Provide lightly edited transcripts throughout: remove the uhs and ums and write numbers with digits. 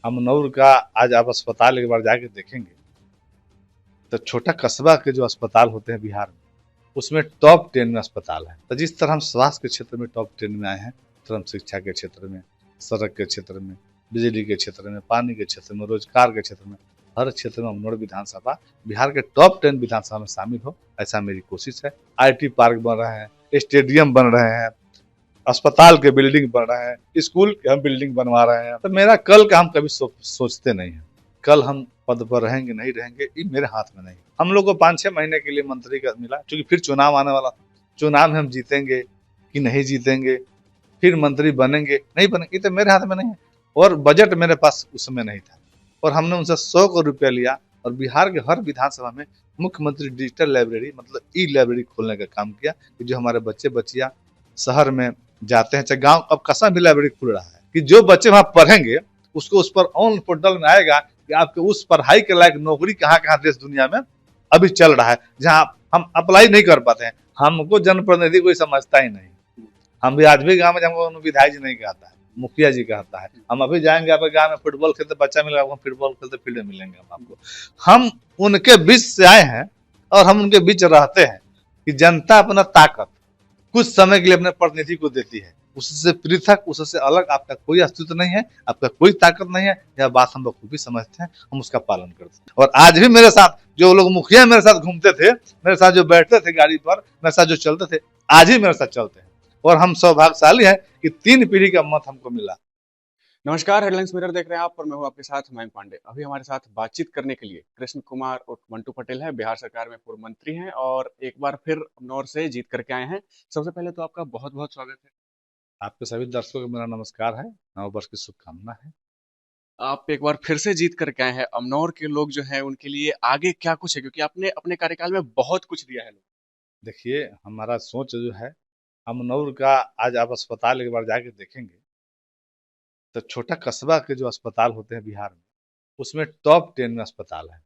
अमनौर का आज आप अस्पताल एक बार जाके देखेंगे तो छोटा कस्बा के जो अस्पताल होते हैं बिहार में, उसमें टॉप 10 में अस्पताल है। तो जिस तरह हम स्वास्थ्य के क्षेत्र में टॉप 10 में आए हैं, तो हम शिक्षा के क्षेत्र में, सड़क के क्षेत्र में, बिजली के क्षेत्र में, पानी के क्षेत्र में, रोजगार के क्षेत्र में, हर क्षेत्र में अमनौर विधानसभा बिहार के टॉप 10 विधानसभा में शामिल हो, ऐसा मेरी कोशिश है। IT पार्क बन रहे हैं, स्टेडियम बन रहे हैं, अस्पताल के बिल्डिंग बन रहे हैं, स्कूल के हम बिल्डिंग बनवा रहे हैं। तो मेरा कल का हम कभी सोचते नहीं है। कल हम पद पर रहेंगे नहीं रहेंगे ये मेरे हाथ में नहीं। हम लोग को 5-6 महीने के लिए मंत्री का मिला, क्योंकि फिर चुनाव आने वाला था। चुनाव में हम जीतेंगे कि नहीं जीतेंगे, फिर मंत्री बनेंगे नहीं बनेंगे, ये तो मेरे हाथ में नहीं है। और बजट मेरे पास उस समय नहीं था, और हमने उनसे 100 करोड़ रुपया लिया और बिहार के हर विधानसभा में मुख्यमंत्री डिजिटल लाइब्रेरी मतलब ई-लाइब्रेरी खोलने का काम किया, कि जो हमारे बच्चे बच्चियां शहर में जाते हैं, चाहे गांव, अब कसा भी लाइब्रेरी खुल रहा है कि जो बच्चे वहां पढ़ेंगे उसको उस पर ऑन पोर्टल में आएगा कि आपके उस पढ़ाई के लायक नौकरी कहाँ कहाँ देश दुनिया में अभी चल रहा है, जहां हम अप्लाई नहीं कर पाते हैं। हमको जनप्रतिनिधि कोई समझता ही नहीं। हम भी आज भी गाँव में हमको विधायक जी नहीं कहता है, मुखिया जी कहता है। हम अभी जाएंगे आपके गाँव में फुटबॉल खेलते बच्चा मिलेगा, आपको फुटबॉल खेलते फील्ड में मिलेंगे हम आपको। हम उनके बीच से आए हैं और हम उनके बीच रहते हैं कि जनता अपना ताकत कुछ समय के लिए अपने प्रतिनिधि को देती है, उससे पृथक, उससे अलग आपका कोई अस्तित्व नहीं है, आपका कोई ताकत नहीं है। यह बात हम बखूबी समझते हैं, हम उसका पालन करते हैं। और आज भी मेरे साथ जो लोग मुखिया मेरे साथ घूमते थे, मेरे साथ जो बैठते थे गाड़ी पर, मेरे साथ जो चलते थे, आज ही मेरे साथ चलते हैं। और हम सौभाग्यशाली हैं कि 3 पीढ़ी का मत हमको मिला। नमस्कार, हेडलाइंस मिरर देख रहे हैं आप और मैं हूं आपके साथ मयंक पांडे। अभी हमारे साथ बातचीत करने के लिए कृष्ण कुमार और मंटू पटेल है, बिहार सरकार में पूर्व मंत्री हैं और एक बार फिर अमनौर से जीत करके आए हैं। सबसे पहले तो आपका बहुत बहुत स्वागत है। आपके सभी दर्शकों को मेरा नमस्कार है, नव वर्ष की शुभकामना है। आप एक बार फिर से जीत करके आए हैं। अमनौर के लोग जो हैं उनके लिए आगे क्या कुछ है, क्योंकि आपने अपने कार्यकाल में बहुत कुछ दिया है लोग। देखिए, हमारा सोच जो है, अमनौर का आज आप अस्पताल एक बार जाके देखेंगे तो छोटा कस्बा के जो अस्पताल होते हैं बिहार में, उसमें टॉप 10 में अस्पताल है।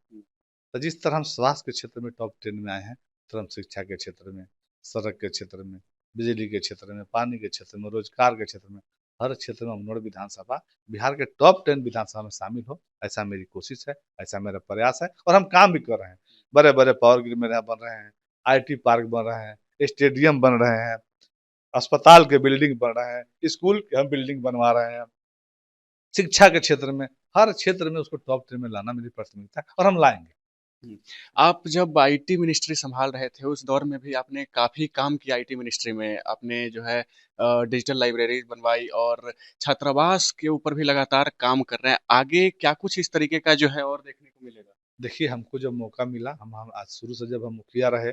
तो जिस तरह हम स्वास्थ्य के क्षेत्र में टॉप 10 में आए हैं, तो हम शिक्षा के क्षेत्र में, सड़क के क्षेत्र में, बिजली के क्षेत्र में, पानी के क्षेत्र में, रोजगार के क्षेत्र में, हर क्षेत्र में अमनौर विधानसभा बिहार के टॉप 10 विधानसभा में शामिल हो, ऐसा मेरी कोशिश है, ऐसा मेरा प्रयास है। और हम काम भी कर रहे हैं। बड़े बड़े पावर ग्रिड मेरे यहाँ बन रहे हैं, IT पार्क बन रहे हैं, स्टेडियम बन रहे हैं, अस्पताल के बिल्डिंग बन रहे हैं, स्कूल के हम बिल्डिंग बनवा रहे हैं। शिक्षा के क्षेत्र में, हर क्षेत्र में उसको टॉप 10 में लाना मेरी प्राथमिकता है, और हम लाएंगे। आप जब आईटी मिनिस्ट्री संभाल रहे थे उस दौर में भी आपने काफी काम किया आईटी मिनिस्ट्री में। आपने जो है डिजिटल लाइब्रेरी बनवाई और छात्रावास के ऊपर भी लगातार काम कर रहे हैं। आगे क्या कुछ इस तरीके का जो है और देखने को मिलेगा? देखिए, हमको जब मौका मिला, हम आज शुरू से जब हम मुखिया रहे,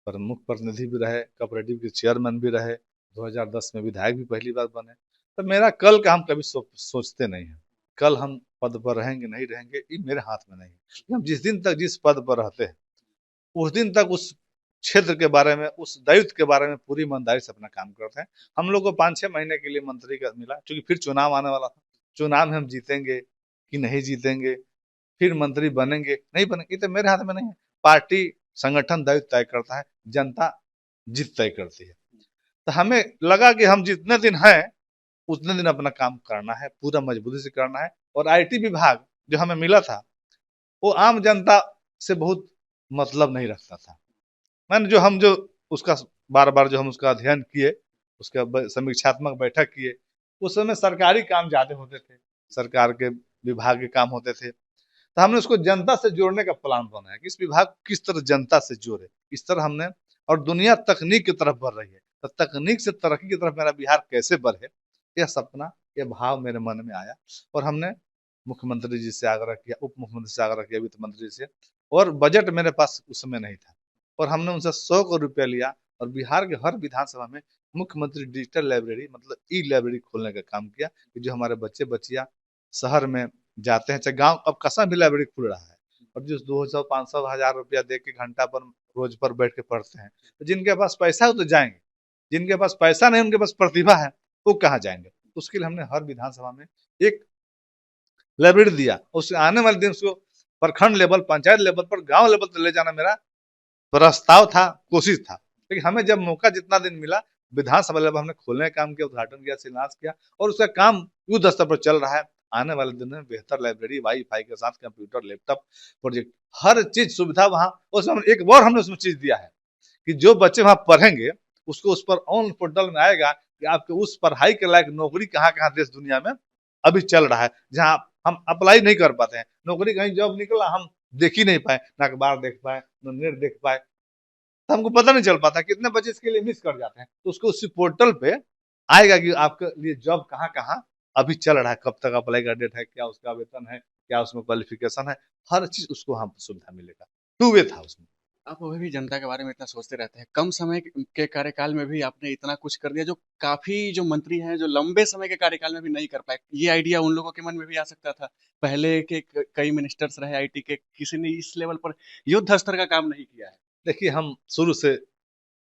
प्रमुख प्रतिनिधि भी रहे, कोऑपरेटिव के चेयरमैन भी रहे, 2010 में विधायक भी पहली बार बने, तो मेरा कल का हम कभी सोचते नहीं हैं। कल हम पद पर रहेंगे नहीं रहेंगे ये मेरे हाथ में नहीं है। हम जिस दिन तक जिस पद पर रहते हैं, उस दिन तक उस क्षेत्र के बारे में, उस दायित्व के बारे में पूरी ईमानदारी से अपना काम करते हैं। हम लोग को 5-6 महीने के लिए मंत्री का मिला, क्योंकि फिर चुनाव आने वाला था। चुनाव में हम जीतेंगे कि नहीं जीतेंगे, फिर मंत्री बनेंगे नहीं बनेंगे, ये तो मेरे हाथ में नहीं है। पार्टी संगठन दायित्व तय करता है, जनता जीत तय करती है। तो हमें लगा कि हम जितने दिन हैं उतने दिन अपना काम करना है, पूरा मजबूती से करना है। और IT विभाग जो हमें मिला था, वो आम जनता से बहुत मतलब नहीं रखता था। मैंने जो उसका बार बार जो हम उसका अध्ययन किए, उसका समीक्षात्मक बैठक किए, उस समय सरकारी काम ज्यादा होते थे, सरकार के विभाग के काम होते थे। तो हमने उसको जनता से जोड़ने का प्लान बनाया कि इस विभाग को किस तरह जनता से जोड़े। इस तरह हमने, और दुनिया तकनीक की तरफ बढ़ रही है, तो तकनीक से तरक्की की तरफ मेरा बिहार कैसे बढ़े, यह सपना, यह भाव मेरे मन में आया। और हमने मुख्यमंत्री जी से आग्रह किया, उप मुख्यमंत्री से आग्रह किया, वित्त मंत्री से। और बजट मेरे पास उस समय नहीं था, और हमने उनसे 100 करोड़ रुपया लिया और बिहार के हर विधानसभा में मुख्यमंत्री डिजिटल लाइब्रेरी मतलब ई-लाइब्रेरी खोलने का काम किया, कि जो हमारे बच्चे बच्चियां शहर में जाते हैं, चाहे गांव, अब कसा भी लाइब्रेरी खुल रहा है, और जो 200, 500, 1000 रुपया दे के घंटा पर रोज पर बैठ के पढ़ते हैं, तो जिनके पास पैसा है वो तो जाएंगे, जिनके पास पैसा नहीं, उनके पास प्रतिभा है, वो कहाँ जाएंगे। तो उसके लिए हमने हर विधानसभा में एक लाइब्रेरी दिया। उससे आने वाले दिन उसको प्रखंड लेवल, पंचायत लेवल पर, गांव लेवल पर ले जाना मेरा प्रस्ताव था, कोशिश था। लेकिन हमें जब मौका जितना दिन मिला, विधानसभा लेवल हमने खोलने का काम किया, उद्घाटन किया, शिलान्यास किया, और उसका काम युद्ध स्तर पर चल रहा है। आने वाले दिनों में बेहतर लाइब्रेरी, वाईफाई के साथ कंप्यूटर, लैपटॉप, प्रोजेक्ट, हर चीज सुविधा वहाँ। उसमें एक और हमने उसमें चीज दिया है कि जो बच्चे वहां पढ़ेंगे उसको उस पर ऑन पोर्टल में आएगा कि आपके उस पढ़ाई के लायक नौकरी कहाँ कहाँ देश दुनिया में अभी चल रहा है, जहां हम अप्लाई नहीं कर पाते हैं। नौकरी कहीं जॉब निकला हम देख ही नहीं पाए, ना अखबार देख पाए, ना नेट देख पाए, तो हमको पता नहीं चल पाता। कितने बच्चे इसके लिए मिस कर जाते हैं। तो उसको उसी पोर्टल पे आएगा कि आपके लिए जॉब कहाँ कहाँ अभी चल रहा है, कब तक अप्लाई का डेट है, क्या उसका वेतन है, क्या उसमें क्वालिफिकेशन है, हर चीज उसको हम सुविधा मिलेगा। टू वे था उसमें। आप अभी भी जनता के बारे में इतना सोचते रहते हैं। कम समय के कार्यकाल में भी आपने इतना कुछ कर दिया जो काफ़ी जो मंत्री हैं, जो लंबे समय के कार्यकाल में भी नहीं कर पाए। ये आइडिया उन लोगों के मन में भी आ सकता था। पहले के कई मिनिस्टर्स रहे आईटी के, किसी ने इस लेवल पर युद्ध स्तर का काम नहीं किया है। देखिए, हम शुरू से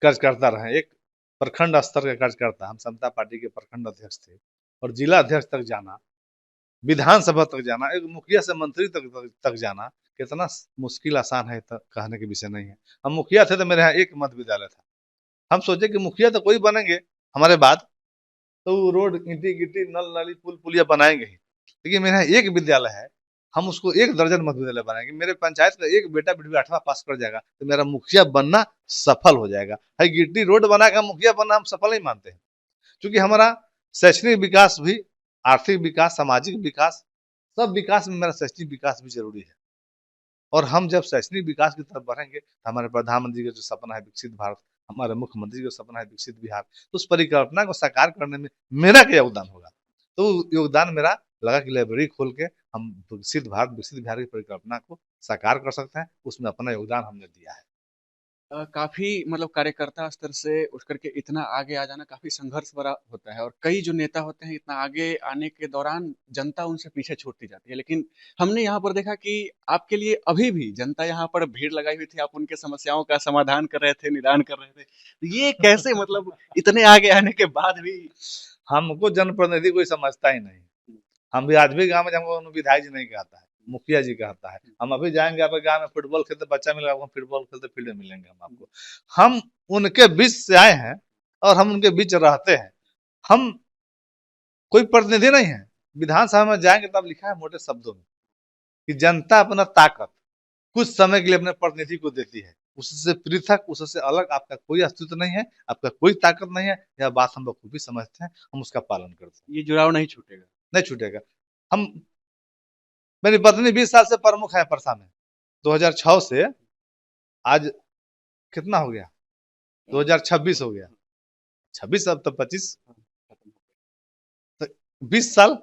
कार्यकर्ता रहे, एक प्रखंड स्तर का कार्यकर्ता, हम समता पार्टी के प्रखंड अध्यक्ष थे, और जिला अध्यक्ष तक जाना, विधानसभा तक जाना, एक मुखिया से मंत्री तक जाना कितना मुश्किल आसान है, कहने के विषय नहीं है। हम मुखिया थे तो मेरे यहाँ एक मध्य विद्यालय था। हम सोचे कि मुखिया तो कोई बनेंगे हमारे बाद, तो वो रोड ईंटी गिट्टी नल नाली पुल पुलिया बनाएंगे ही, लेकिन मेरे यहाँ एक विद्यालय है, हम उसको 1 दर्जन मध्य विद्यालय बनाएंगे। मेरे पंचायत का एक बेटा बेटी 8वां पास कर जाएगा तो मेरा मुखिया बनना सफल हो जाएगा। है गिट्टी रोड बनाएगा, मुखिया बनना हम सफल नहीं मानते हैं। क्योंकि हमारा शैक्षणिक विकास भी, आर्थिक विकास, सामाजिक विकास, सब विकास में मेरा शैक्षणिक विकास भी जरूरी है। और हम जब शैक्षणिक विकास की तरफ बढ़ेंगे तो हमारे प्रधानमंत्री का जो सपना है विकसित भारत, हमारे मुख्यमंत्री का सपना है विकसित बिहार, तो उस परिकल्पना को साकार करने में मेरा क्या योगदान होगा। तो योगदान मेरा लगा कि लाइब्रेरी खोल के हम विकसित भारत विकसित बिहार की परिकल्पना को साकार कर सकते हैं, उसमें अपना योगदान हमने दिया है। काफ़ी मतलब कार्यकर्ता स्तर से उठ करके इतना आगे आ जाना काफ़ी संघर्ष भरा होता है और कई जो नेता होते हैं इतना आगे आने के दौरान जनता उनसे पीछे छूटती जाती है। लेकिन हमने यहाँ पर देखा कि आपके लिए अभी भी जनता यहाँ पर भीड़ लगाई हुई थी, आप उनके समस्याओं का समाधान कर रहे थे, निदान कर रहे थे। तो ये कैसे मतलब इतने आगे आने के बाद भी हमको जनप्रतिनिधि कोई समझता ही नहीं। हम भी आज भी गाँव में, हमको विधायक जी नहीं कहता है, मुखिया जी कहता है। हम अभी जाएंगे आपके गाँव में फुटबॉल खेलते, बच्चा मिलेगा आपको, फुटबॉल खेलते फील्ड में मिलेंगे हम आपको। हम उनके बीच से आए हैं और हम उनके बीच रहते हैं। हम कोई प्रतिनिधि नहीं है। विधानसभा में जाएंगे तब लिखा है मोटे शब्दों में कि जनता अपना ताकत कुछ समय के लिए अपने प्रतिनिधि को देती है, उससे पृथक, उससे अलग आपका कोई अस्तित्व नहीं है, आपका कोई ताकत नहीं है। यह बात हम बखूबी समझते हैं, हम उसका पालन करते हैं। ये जुड़ाव नहीं छूटेगा? नहीं छूटेगा। हम, मेरी पत्नी 20 साल से प्रमुख है परसा में, 2006 से आज कितना हो गया, 2026 हो गया, 26 अब तो 25, तो 20 साल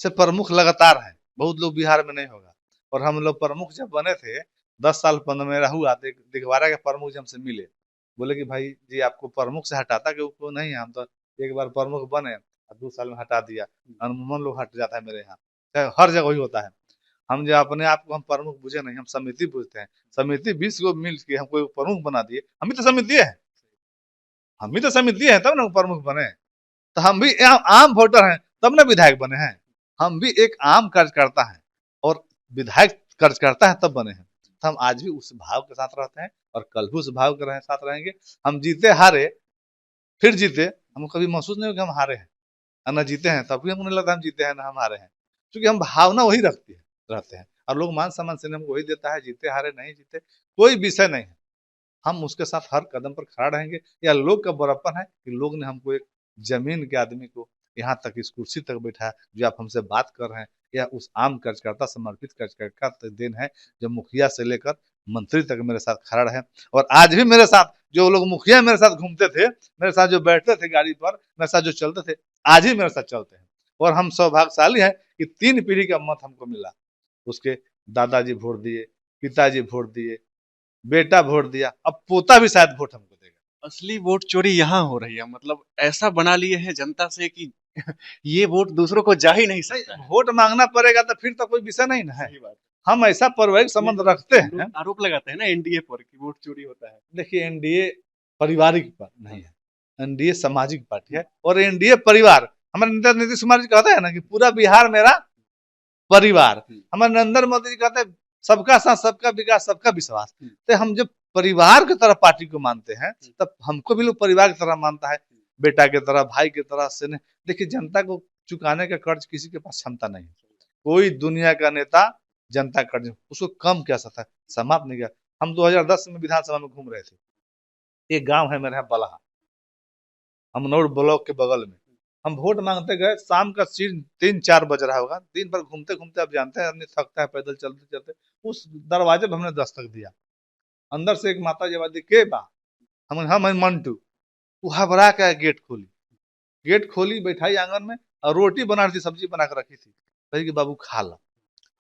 से प्रमुख लगातार है। बहुत लोग बिहार में नहीं होगा। और हम लोग प्रमुख जब बने थे, 10 साल पद में हुआ, दिखवारा के प्रमुख जी हमसे मिले, बोले कि भाई जी आपको प्रमुख से हटाता क्यों? को नहीं, हम तो एक बार प्रमुख बने और 2 साल में हटा दिया। अनूमन लोग हट जाता है मेरे यहाँ, चाहे हर जगह वही होता है। हम जो अपने आप को हम प्रमुख बुझे नहीं, हम समिति बुझते हैं। समिति 20 को मिल के हमको प्रमुख बना दिए, हम ही तो समिति है, हम ही तो समिति है, तब ना प्रमुख बने। तो हम भी आम वोटर हैं तब ना विधायक बने हैं। हम भी एक आम कार्यकर्ता हैं और विधायक कार्यकर्ता है तब बने हैं। तो हम आज भी उस भाव के साथ रहते हैं और कल भी उस भाव के साथ रहेंगे। हम जीते हारे फिर जीते, हमको कभी महसूस नहीं हो कि हम हारे हैं, और न जीते हैं तब भी हमको नहीं लगता हम जीते हैं ना हम हारे हैं। क्योंकि हम भावना वही रखती है रहते हैं, और लोग मान सम्मान से हमको वही देता है। जीते हारे नहीं जीते कोई विषय नहीं है, हम उसके साथ हर कदम पर खड़ा रहेंगे। या लोग का बड़प्पन है कि लोग ने हमको एक जमीन के आदमी को यहाँ तक इस कुर्सी तक बैठाया जो आप हमसे बात कर रहे हैं, या उस आम कार्यकर्ता समर्पित कार्यकर्ता का देन है जो मुखिया से लेकर मंत्री तक मेरे साथ खड़ा है। और आज भी मेरे साथ जो लोग मुखिया मेरे साथ घूमते थे, मेरे साथ जो बैठते थे गाड़ी पर, मेरे साथ जो चलते थे, आज ही मेरे साथ चलते हैं। और हम सौभाग्यशाली हैं कि 3 पीढ़ी का मत हमको मिला। उसके दादाजी वोट दिए, पिताजी वोट दिए, बेटा वोट दिया, अब पोता भी शायद वोट हमको देगा। असली वोट चोरी यहाँ हो रही है, मतलब ऐसा बना लिए हैं जनता से कि ये वोट दूसरों को जा ही नहीं सकता है। वोट मांगना पड़ेगा तो फिर तो कोई विषय नहीं ना है। सही बात हम ऐसा पारिवारिक संबंध रखते लोग हैं। आरोप लगाते हैं ना एनडीए पर कि वोट चोरी होता है। देखिए, एनडीए पारिवारिक नहीं है, एनडीए सामाजिक पार्टी है। और एनडीए परिवार, हमारे नेता नीतीश कुमार जी कहते हैं ना कि पूरा बिहार मेरा परिवार। हमारे नरेंद्र मोदी जी कहते हैं सबका साथ सबका विकास सबका विश्वास। तो हम जब परिवार की तरह पार्टी को मानते हैं तब हमको भी लोग परिवार की तरह मानता है, बेटा की तरह, भाई की तरह से। देखिए, जनता को चुकाने का कर्ज किसी के पास क्षमता नहीं है। कोई दुनिया का नेता जनता का कर्ज उसको कम क्या सकता है, समाप्त नहीं किया। हम 2010 में विधानसभा में घूम रहे थे, एक गांव है मेरे यहाँ बलहा, अमनौर ब्लॉक के बगल में। हम वोट मांगते गए, शाम का 3-4 बज रहा होगा, दिन भर घूमते घूमते, आप जानते हैं आदमी थकता है पैदल चलते चलते। उस दरवाजे पर हमने दस्तक दिया, अंदर से एक माता जी आवाज दी, के बा? हम मंटू। वो घबरा के गेट खोली, गेट खोली, बैठाई आंगन में, और रोटी बना रही थी, सब्जी बना के रखी थी। कही कि बाबू खा ला।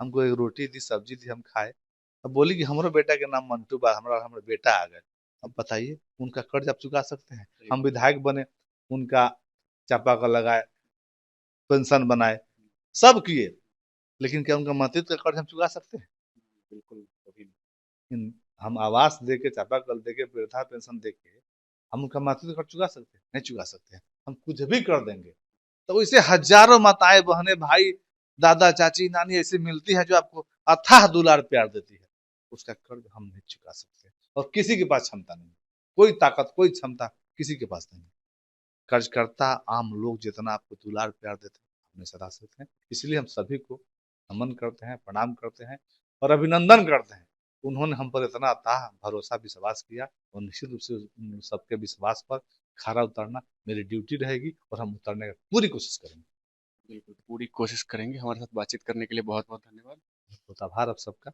हमको एक रोटी दी, सब्जी दी, हम खाए। अब बोली कि हमारे बेटा के नाम मंटू बा, हमारा हमारे बेटा आ गए। अब बताइए, उनका कर्ज आप चुका सकते हैं? हम विधायक बने, उनका चापाकल लगाए, पेंशन बनाए, सब किए, लेकिन क्या उनका मातृत्व का कर्ज हम चुका सकते हैं? बिल्कुल, कभी नहीं। हम आवास दे के, चापाकल दे के, वृद्धा पेंशन दे के हम उनका मातृत्व का कर्ज चुका सकते हैं? नहीं चुका सकते हैं। हम कुछ भी कर देंगे। तो इसे हजारों माताएं बहनें भाई, दादा चाची नानी ऐसी मिलती है जो आपको अथाह दुलार प्यार देती है, उसका कर्ज हम नहीं चुका सकते, और किसी के पास क्षमता नहीं, कोई ताकत कोई क्षमता किसी के पास नहीं। कर्जकर्ता आम लोग जितना आपको दुलार प्यार देते हैं, अपने सदा सकते हैं। इसलिए हम सभी को नमन करते हैं, प्रणाम करते हैं, और अभिनंदन करते हैं। उन्होंने हम पर इतना अथाह भरोसा विश्वास किया, और निश्चित रूप से उन सबके विश्वास पर खरा उतरना मेरी ड्यूटी रहेगी, और हम उतरने की पूरी कोशिश करेंगे। बिल्कुल, पूरी कोशिश करेंगे। हमारे साथ बातचीत करने के लिए बहुत-बहुत धन्यवाद। बहुत आभार आप सबका।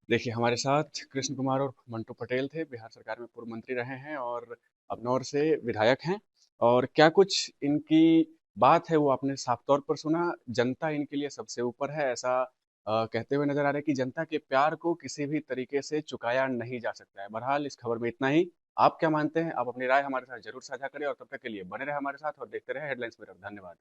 देखिए, हमारे साथ कृष्ण कुमार और मंटू पटेल थे, बिहार सरकार में पूर्व मंत्री रहे हैं और अबनौर से विधायक हैं। और क्या कुछ इनकी बात है वो आपने साफ तौर पर सुना। जनता इनके लिए सबसे ऊपर है, ऐसा कहते हुए नजर आ रहा है कि जनता के प्यार को किसी भी तरीके से चुकाया नहीं जा सकता है। बहरहाल इस खबर में इतना ही। आप क्या मानते हैं? आप अपनी राय हमारे साथ ज़रूर साझा करें और तब तक के लिए बने रहें हमारे साथ और देखते रहें हेडलाइंस मिरर। धन्यवाद।